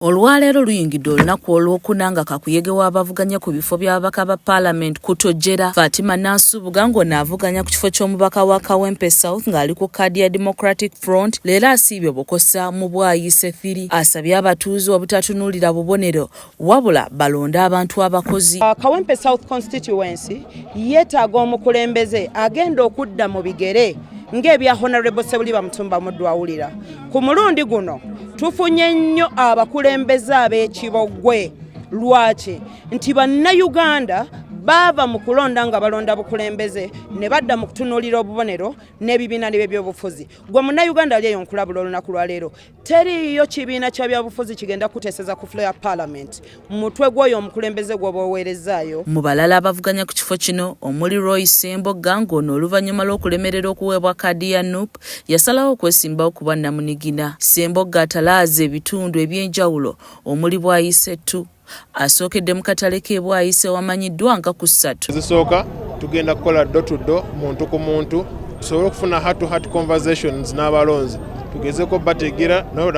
Olwaleero luyingidde olunaku olw'okuna nga kakuyege w'abavuganya ku bifo by'ababaka ba Parliament kutojjera Fatima Nansubuga ng'ono avuganya ku kifo ky'omubaka wa Kawempe South ng'ali ku kkaadi ya Democratic Front leero asiibye obukosa mu bwayise 3 asabye abatuuze obutatunuulira bubonero wabula balonde abantu abakozi. Kawempe South constituency yeetaaga omukulembeze agenda okudda mu bigere ng'ebya Honorable Sebuliba Mutumba Muddu awulira. Ku mulundi guno tufunye nnyo abakulembeze ab'ekibogwe. Lwaki? Nti bannayuganda bava mu kulonda nga balonda bukulembeze ne badda mu kutunuulira obubonero n'ebibiina by'ebyobufuzi. Gwe munnayuganda ali eyo nkulabula olunaku lwa leero teriyo kibiina kya byabufuzi kigenda kuteeseza ku floor ya Parliament. Mutwe gw'oyo omukulembeze gw'oba oweerezaayo. Mu balala abavuganya ku kifo kino omuli Roy Sembogga ng'ono oluvannyuma lw'okulemerera okuweebwa kkaadi ya NUP yasalawo okwesimbawo ku bwannamunigina. Sembogga atalaaza ebitundu eby'enjawulo omuli bwayise 2 asookedde mu katale ke bwayise wamanyiddwa nga ku 3. Zisooka tugenda kukola door to door, muntu ku muntu, tusobole okufuna heart to heart conversations n'abalonzi tugezeko bategera nabo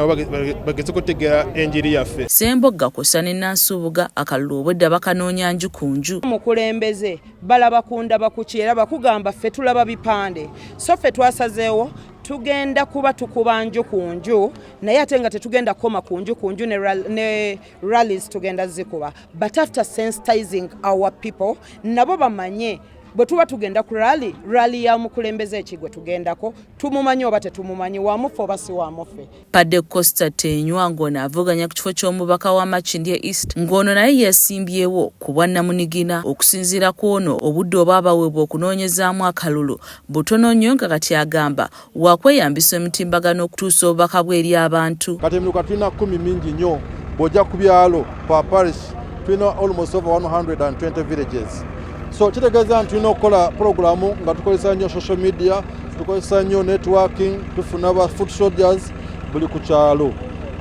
bageze kutegera enjiri yaffe. Sembogga kw'ossa ne Nansubuga akalulu obwedda bakanoonya nju ku nju. Mukulembeze balaba kundaba ku ki era bakugamba ffe tulaba bipande so ffe twasazeewo tugenda kuba tukuba nju ku nju naye ate nga tetugenda koma ku nju ne rallies tugenda zikuba, but after sensitizing our people nabo bamanye bwe tuba tugenda ku rally ya mukulembeze ekigwe tugendako tumumanyi oba tetumumanyi wamufe oba si wamufe. Padde Costa Tenywa ng'ono avuganya ku kifo ky'omubaka wa Makindye East ng'ono naye yasimbyewo ku bwannamunigina okusinziira ku ono obudde oba baweebwa okunoonyezaamu akalulu butono nnyo nga kati agamba waakweyambisa emitimbagano okutuusa obubaka bwe eri abantu. Kati emiruka tulina 10 mingi nnyo bw'ojja ku byalo pa parish tulina almost over 120 villages. So kitegeeza nti tulina okukola programu nga tukozesa nnyo social media, tukozesa nnyo networking, tufuna ba foot soldiers buli ku kyalo.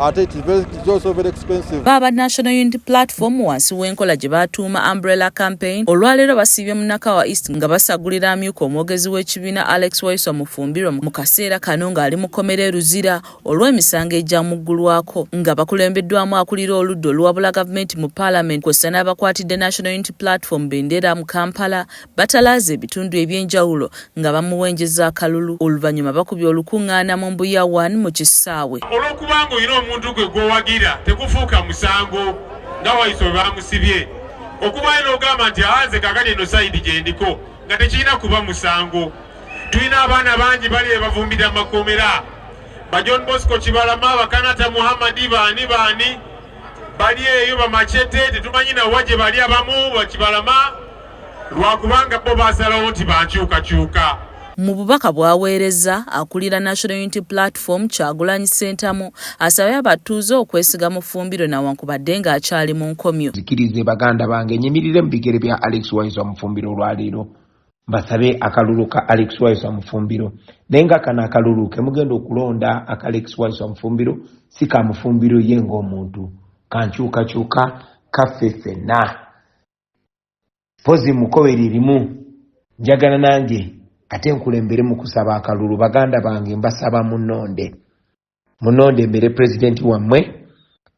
Ate it's also very expensive. Baba National Unity Platform wansi w'enkola gye batuuma Umbrella Campaign olwaleero basiibye mu Nakawa East nga basagulira amyuka omwogezi w'ekibiina Alex Waiswa Mufumbirwa mu kaseera kano ng'ali mu kkomera e Luzira olw'emisango ejja muggulwako nga bakulembeddwamu akulira oludda oluwabula gavumenti mu Parliament kw'ossa n'abakwatidde National Unity Platform bendera mu Kampala batalaaza ebitundu eby'enjawulo nga bamuwenjeza akalulu oluvannyuma bakubye olukuŋŋaana mu Mbuya 1 mu kisaawe. Olw'okubanga olina omuntu gwe gwowagira tekufuuka musango nga Waiswa bamusibye okubayo n'ogamba nti ahanze kakati eno sayidi gye ndiko nga tekirina kuba musango. Tulina abaana bangi bali ebavumbira amakomera ba John Bosco Kibalama, Bakanata Muhammadi baani bali eyo bamachete tetumanyi nawa gye bali abamu bakibalama lwakubanga bo basalawo nti bankyukakyuka. Mu bubaka bwaweereza akulira National Unity Platform Kyagulanyi Ssentamu asabye abatuuze okwesiga Mufumbiro newankubadde ng'akyali mu nkomyo. Zikirize baganda bange nyimirire mu bigere bya Alex Waiswa Mufumbiro olwaleero mbasabe akalulu ka Alex Waiswa Mufumbiro naye nga kano akalulu ke mugenda okulonda aka Alex Waiswa Mufumbiro si ka Mufumbiro ye ng'omuntu kankyukakyuka kaffe ffenna pozi mukobere erimu njagala nange ate nkulembere mu kusaba akalulu baganda bange mbasaba munonde mbere president wammwe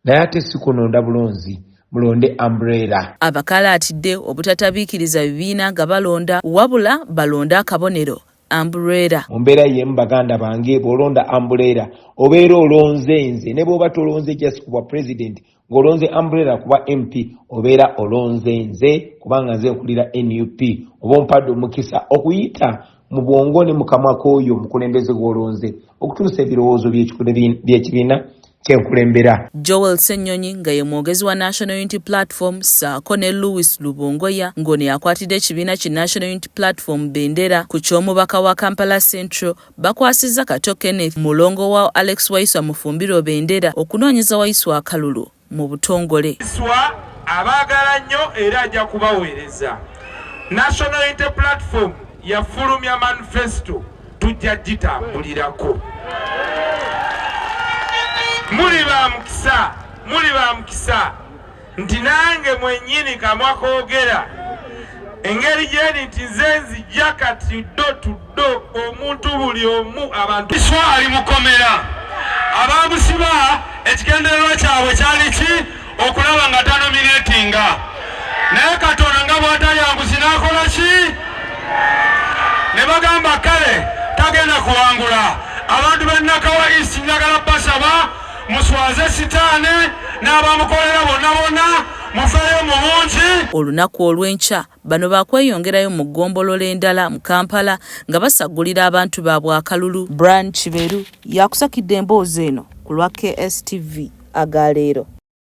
naye ate si kunonda bulonzi mulonde Umbrella. Abakalaatidde obutatabiikiriza bibiina nga balonda wabula balonda akabonero Umbrella. Mu mbeera y'emu baganda bange bw'olonda Umbrella obeera olonze nze ne bw'oba tolonze just kuba president ng'olonze Umbrella kuba MP obeera olonze nze kubanga nze nkulira NUP oba ompadde omukisa okuyita mu bwongo ne mu kamwa k'oyo omukulembeze gw'olonze okutuusa ebirowoozo by'ekibiina kyenkulembera. Joel Ssenyonyi nga ye mwogezi wa National Unity Platform ssaako ne Louis Lubongoya ng'ono yakwatidde ekibiina ki National Unity Platform bendera ku ky'omubaka wa Kampala Central bakwasizza Kato Kenneth mulongo wa Alex Waiswa Mufumbiro bendera okunoonyeza Waiswa akalulu mu butongole. Waiswa abaagala nnyo era ajja kubaweereza. National Unity Platform yafulumya manifesto tujja gitambulirako. Muli ba mukisa nti nange mwennyini kamwa koogera engeri gyeni nti nze nzijja kati do omuntu buli omu abantu ali mukomera abamusiba ekigendererwa kyabwe kyali ki okulaba nga tanominatinga naye Katonda nga bw'atayanguzi n'akola ki ne bagamba kale tagenda kuwangula abantu b'e Nakawa East njagala basaba muswaze sitaane n'abamukolera bonna mufeeyo mu bungi. Olunaku olw'enkya bano bakweyongerayo mu ggombolola endala mu Kampala nga basagulira abantu baabwe akalulu. Brian Kiberu yakusakidde emboozi eno ku lwa KSTV agaleero.